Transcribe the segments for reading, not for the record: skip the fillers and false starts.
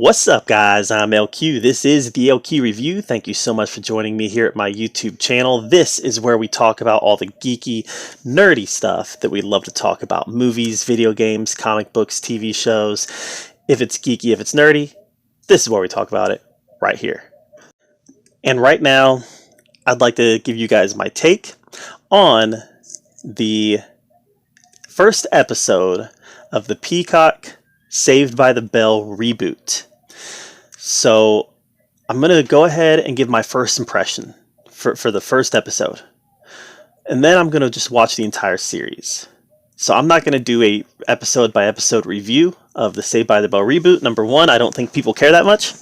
What's up, guys? I'm LQ. This is the LQ Review. Thank you so much for joining me here at my YouTube channel. This is where we talk about all the geeky, nerdy stuff that we love to talk about. Movies, video games, comic books, TV shows. If it's geeky, if it's nerdy, this is where we talk about it right here. And right now, I'd like to give you guys my take on the first episode of the Peacock Saved by the Bell reboot. So I'm going to go ahead and give my first impression for the first episode. And then I'm going to just watch the entire series. So I'm not going to do a episode by episode review of the Saved by the Bell reboot. Number one, I don't think people care that much.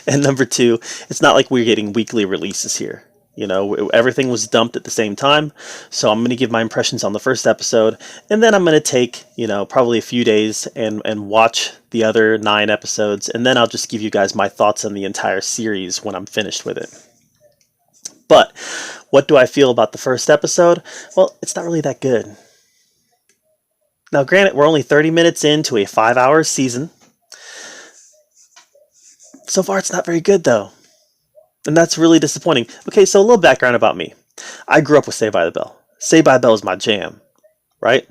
And number two, it's not like we're getting weekly releases here. You know, everything was dumped at the same time. So I'm going to give my impressions on the first episode. And then I'm going to take, probably a few days and watch the other 9 episodes. And then I'll just give you guys my thoughts on the entire series when I'm finished with it. But what do I feel about the first episode? Well, it's not really that good. Now, granted, we're only 30 minutes into a 5-hour season. So far, it's not very good, though. And that's really disappointing. Okay, so a little background about me. I grew up with Saved by the Bell. Saved by the Bell is my jam, right?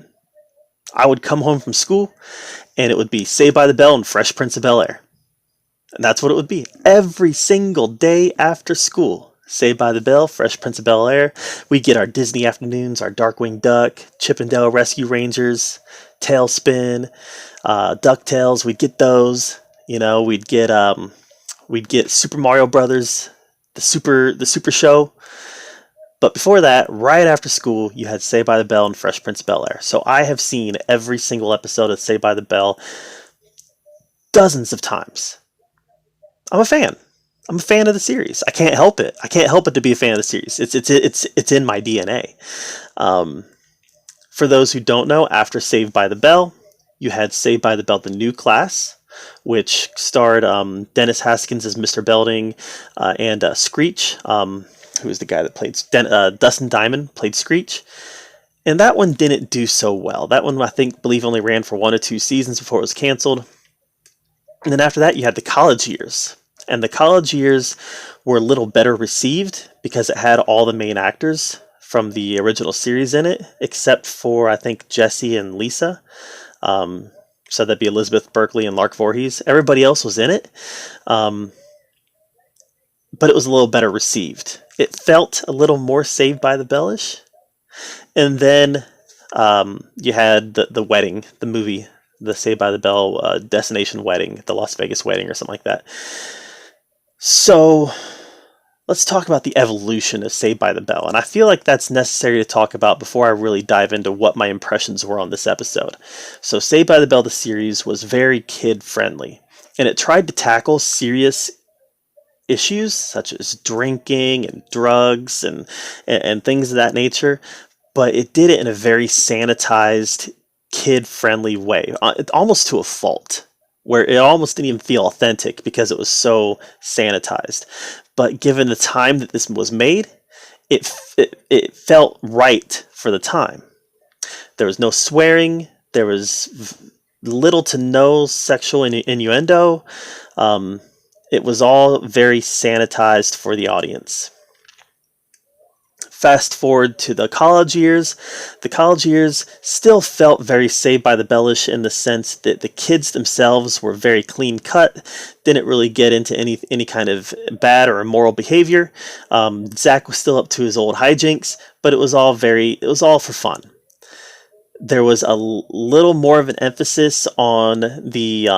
I would come home from school, and it would be Saved by the Bell and Fresh Prince of Bel-Air. And that's what it would be. Every single day after school. Saved by the Bell, Fresh Prince of Bel-Air. We'd get our Disney afternoons, our Darkwing Duck, Chip 'n Dale Rescue Rangers, Tailspin, DuckTales. We'd get those. We'd get Super Mario Brothers, the Super Show. But before that, right after school, you had Saved by the Bell and Fresh Prince of Bel-Air. So I have seen every single episode of Saved by the Bell dozens of times. I'm a fan. I'm a fan of the series. I can't help it. I can't help it to be a fan of the series. It's in my DNA. For those who don't know, after Saved by the Bell, you had Saved by the Bell: The New Class, which starred Dennis Haskins as Mr. Belding and Screech, who was the guy that played Dustin Diamond played Screech. And that one didn't do so well. That one, I believe only ran for 1 or 2 seasons before it was canceled. And then after that, you had the college years. And the college years were a little better received because it had all the main actors from the original series in it, except for, I think, Jesse and Lisa. So that'd be Elizabeth Berkley and Lark Voorhees. Everybody else was in it. But it was a little better received. It felt a little more Saved by the Bell-ish. And then you had the wedding, the movie, the Saved by the Bell Destination Wedding, the Las Vegas Wedding or something like that. So let's talk about the evolution of Saved by the Bell. And I feel like that's necessary to talk about before I really dive into what my impressions were on this episode. So Saved by the Bell, the series, was very kid-friendly. And it tried to tackle serious issues such as drinking and drugs and things of that nature. But it did it in a very sanitized, kid-friendly way, almost to a fault, where it almost didn't even feel authentic because it was so sanitized. But given the time that this was made, it felt right for the time. There was no swearing. There was little to no sexual innuendo. It was all very sanitized for the audience. Fast forward to the college years. The college years still felt very Saved by the Bell-ish in the sense that the kids themselves were very clean cut, didn't really get into any kind of bad or immoral behavior. Zach was still up to his old hijinks, but it was all for fun. There was a little more of an emphasis on the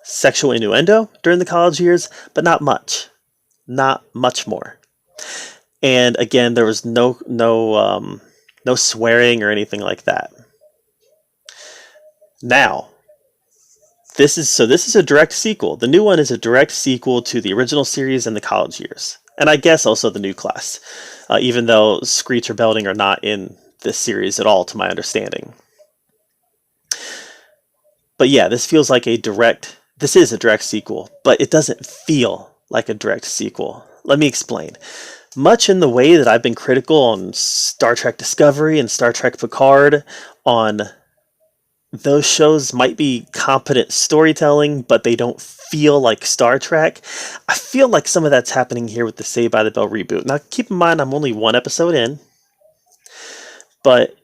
sexual innuendo during the college years, but not much more. And again, there was no swearing or anything like that. Now, this is a direct sequel. The new one is a direct sequel to the original series and the college years, and I guess also the New Class, even though Screech or Belding are not in this series at all, to my understanding. But yeah, this is a direct sequel, but it doesn't feel like a direct sequel. Let me explain. Much in the way that I've been critical on Star Trek Discovery and Star Trek Picard on those shows might be competent storytelling, but they don't feel like Star Trek. I feel like some of that's happening here with the Saved by the Bell reboot. Now, keep in mind, I'm only one episode in, but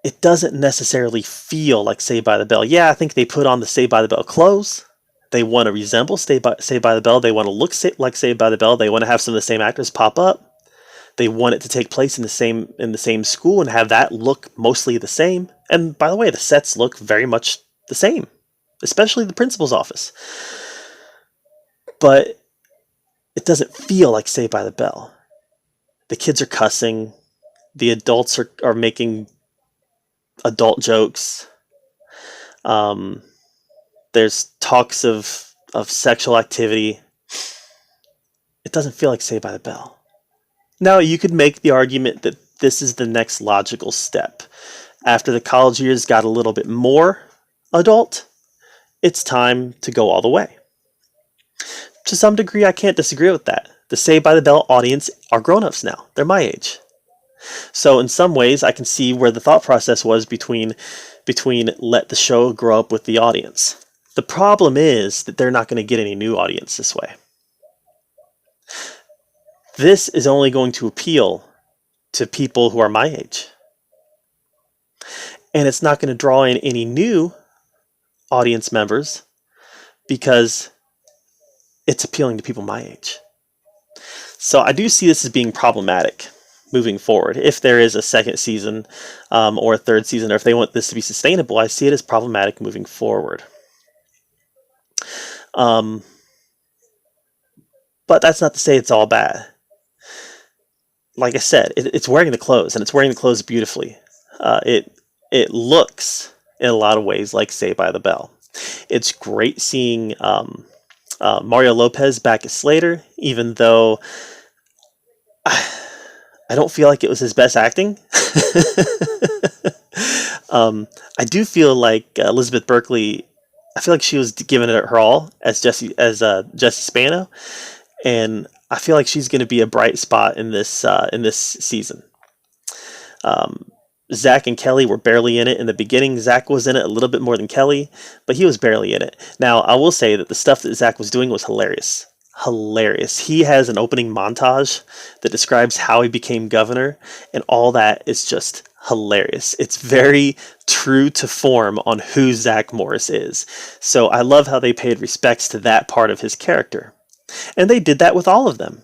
it doesn't necessarily feel like Saved by the Bell. Yeah, I think they put on the Saved by the Bell clothes. They want to resemble Saved by the Bell. They want to look like Saved by the Bell. They want to have some of the same actors pop up. They want it to take place in the same school and have that look mostly the same. And by the way, the sets look very much the same, especially the principal's office. But it doesn't feel like Saved by the Bell. The kids are cussing. The adults are making adult jokes. There's talks of sexual activity. It doesn't feel like Saved by the Bell. Now, you could make the argument that this is the next logical step. After the college years got a little bit more adult, it's time to go all the way. To some degree, I can't disagree with that. The Saved by the Bell audience are grown-ups now. They're my age. So in some ways, I can see where the thought process was between let the show grow up with the audience. The problem is that they're not going to get any new audience this way. This is only going to appeal to people who are my age. And it's not going to draw in any new audience members because it's appealing to people my age. So I do see this as being problematic moving forward. If there is a second season or a third season, or if they want this to be sustainable, I see it as problematic moving forward. But that's not to say it's all bad. Like I said, it's wearing the clothes, and it's wearing the clothes beautifully. It looks, in a lot of ways, like Saved by the Bell. It's great seeing Mario Lopez back as Slater, even though I don't feel like it was his best acting. I do feel like Elizabeth Berkley, I feel like she was giving it her all as Jesse Spano, and I feel like she's going to be a bright spot in this season. Zach and Kelly were barely in it in the beginning. Zach was in it a little bit more than Kelly, but he was barely in it. Now, I will say that the stuff that Zach was doing was hilarious. Hilarious. He has an opening montage that describes how he became governor, and all that is just hilarious. It's very true to form on who Zach Morris is. So I love how they paid respects to that part of his character. And they did that with all of them,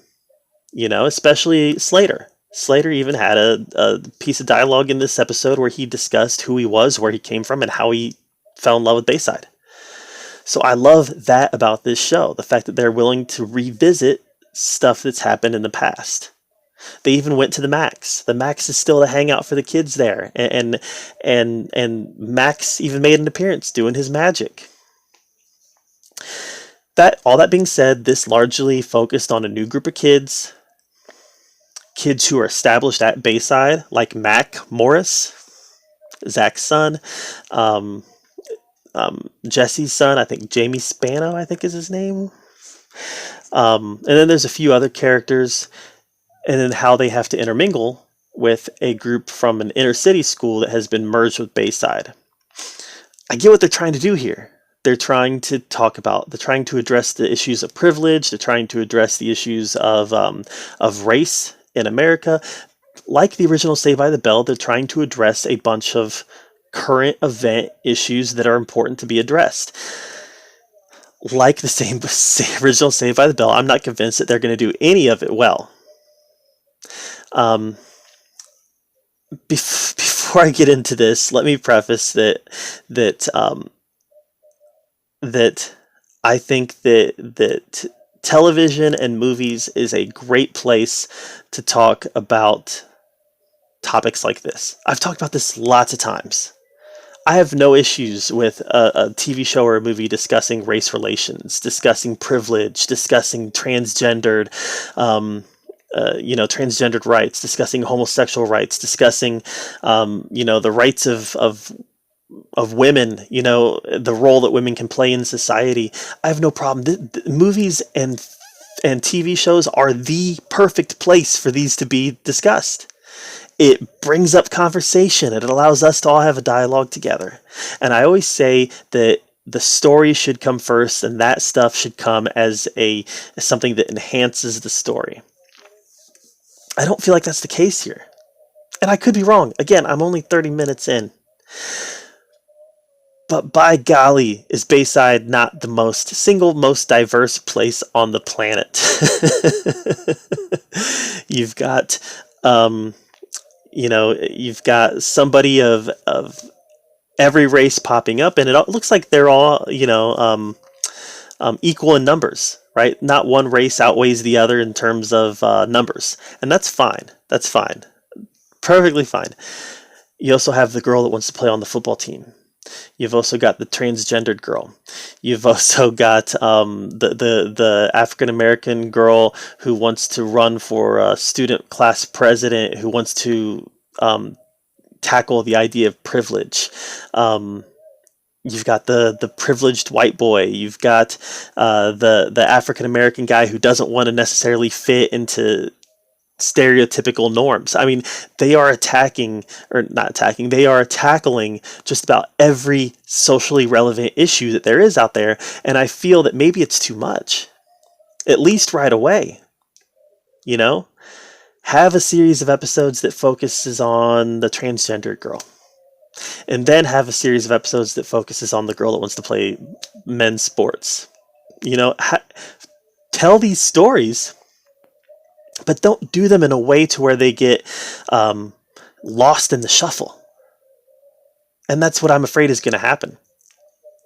especially Slater. Slater even had a piece of dialogue in this episode where he discussed who he was, where he came from, and how he fell in love with Bayside. So I love that about this show, the fact that they're willing to revisit stuff that's happened in the past. They even went to the Max. The Max is still the hangout for the kids there, and Max even made an appearance doing his magic. All that being said, this largely focused on a new group of kids who are established at Bayside, like Mac Morris, Zach's son, Jesse's son, I think Jamie Spano, I think is his name. And then there's a few other characters, and then how they have to intermingle with a group from an inner city school that has been merged with Bayside. I get what they're trying to do here. They're trying to address the issues of privilege. They're trying to address the issues of race in America. Like the original Saved by the Bell, they're trying to address a bunch of current event issues that are important to be addressed. Like the original Saved by the Bell, I'm not convinced that they're going to do any of it well. Before I get into this, let me preface that I think that television and movies is a great place to talk about topics like this. I've talked about this lots of times. I have no issues with a TV show or a movie discussing race relations, discussing privilege, discussing transgendered rights, discussing homosexual rights, discussing, the rights of women, the role that women can play in society. I have no problem. The movies and TV shows are the perfect place for these to be discussed. it brings up conversation and it allows us to all have a dialogue together. And I always say that the story should come first, and that stuff should come as something that enhances the story. I don't feel like that's the case here. And I could be wrong. Again, I'm only 30 minutes in. But by golly, is Bayside not the single most diverse place on the planet? You've got, you've got somebody of every race popping up, and it looks like they're all, equal in numbers, right? Not one race outweighs the other in terms of numbers, and that's fine. That's fine, perfectly fine. You also have the girl that wants to play on the football team. You've also got the transgendered girl. You've also got the African American girl who wants to run for student class president, who wants to tackle the idea of privilege. You've got the privileged white boy. You've got the African American guy who doesn't want to necessarily fit into stereotypical norms. I mean, they are tackling just about every socially relevant issue that there is out there, and I feel that maybe it's too much. At least right away. Have a series of episodes that focuses on the transgendered girl. And then have a series of episodes that focuses on the girl that wants to play men's sports. Tell these stories, but don't do them in a way to where they get lost in the shuffle. And that's what I'm afraid is going to happen.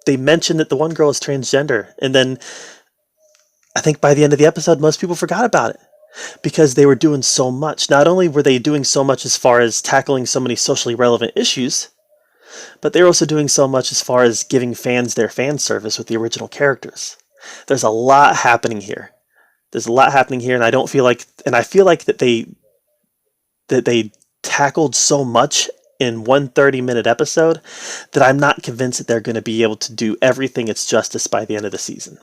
They mentioned that the one girl is transgender, and then I think by the end of the episode, most people forgot about it because they were doing so much. Not only were they doing so much as far as tackling so many socially relevant issues, but they're also doing so much as far as giving fans their fan service with the original characters. There's a lot happening here. And I feel like that they tackled so much in one 30-minute episode that I'm not convinced that they're going to be able to do everything its justice by the end of the season.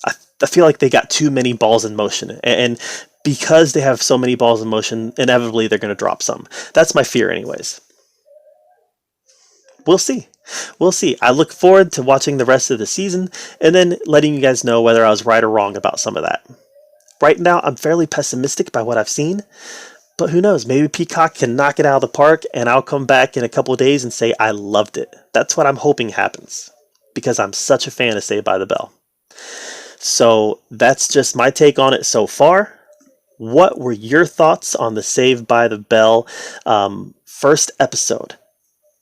I feel like they got too many balls in motion, and because they have so many balls in motion, inevitably they're going to drop some. That's my fear anyways. We'll see. I look forward to watching the rest of the season and then letting you guys know whether I was right or wrong about some of that. Right now, I'm fairly pessimistic by what I've seen, but who knows? Maybe Peacock can knock it out of the park, and I'll come back in a couple of days and say I loved it. That's what I'm hoping happens, because I'm such a fan of Saved by the Bell. So that's just my take on it so far. What were your thoughts on the Saved by the Bell first episode?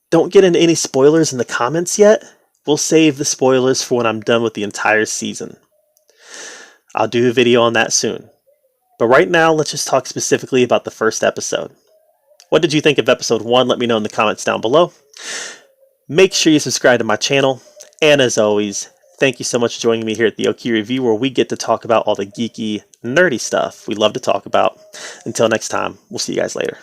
Don't get into any spoilers in the comments yet. We'll save the spoilers for when I'm done with the entire season. I'll do a video on that soon. But right now, let's just talk specifically about the first episode. What did you think of episode 1? Let me know in the comments down below. Make sure you subscribe to my channel. And as always, thank you so much for joining me here at the Oki Review, where we get to talk about all the geeky, nerdy stuff we love to talk about. Until next time, we'll see you guys later.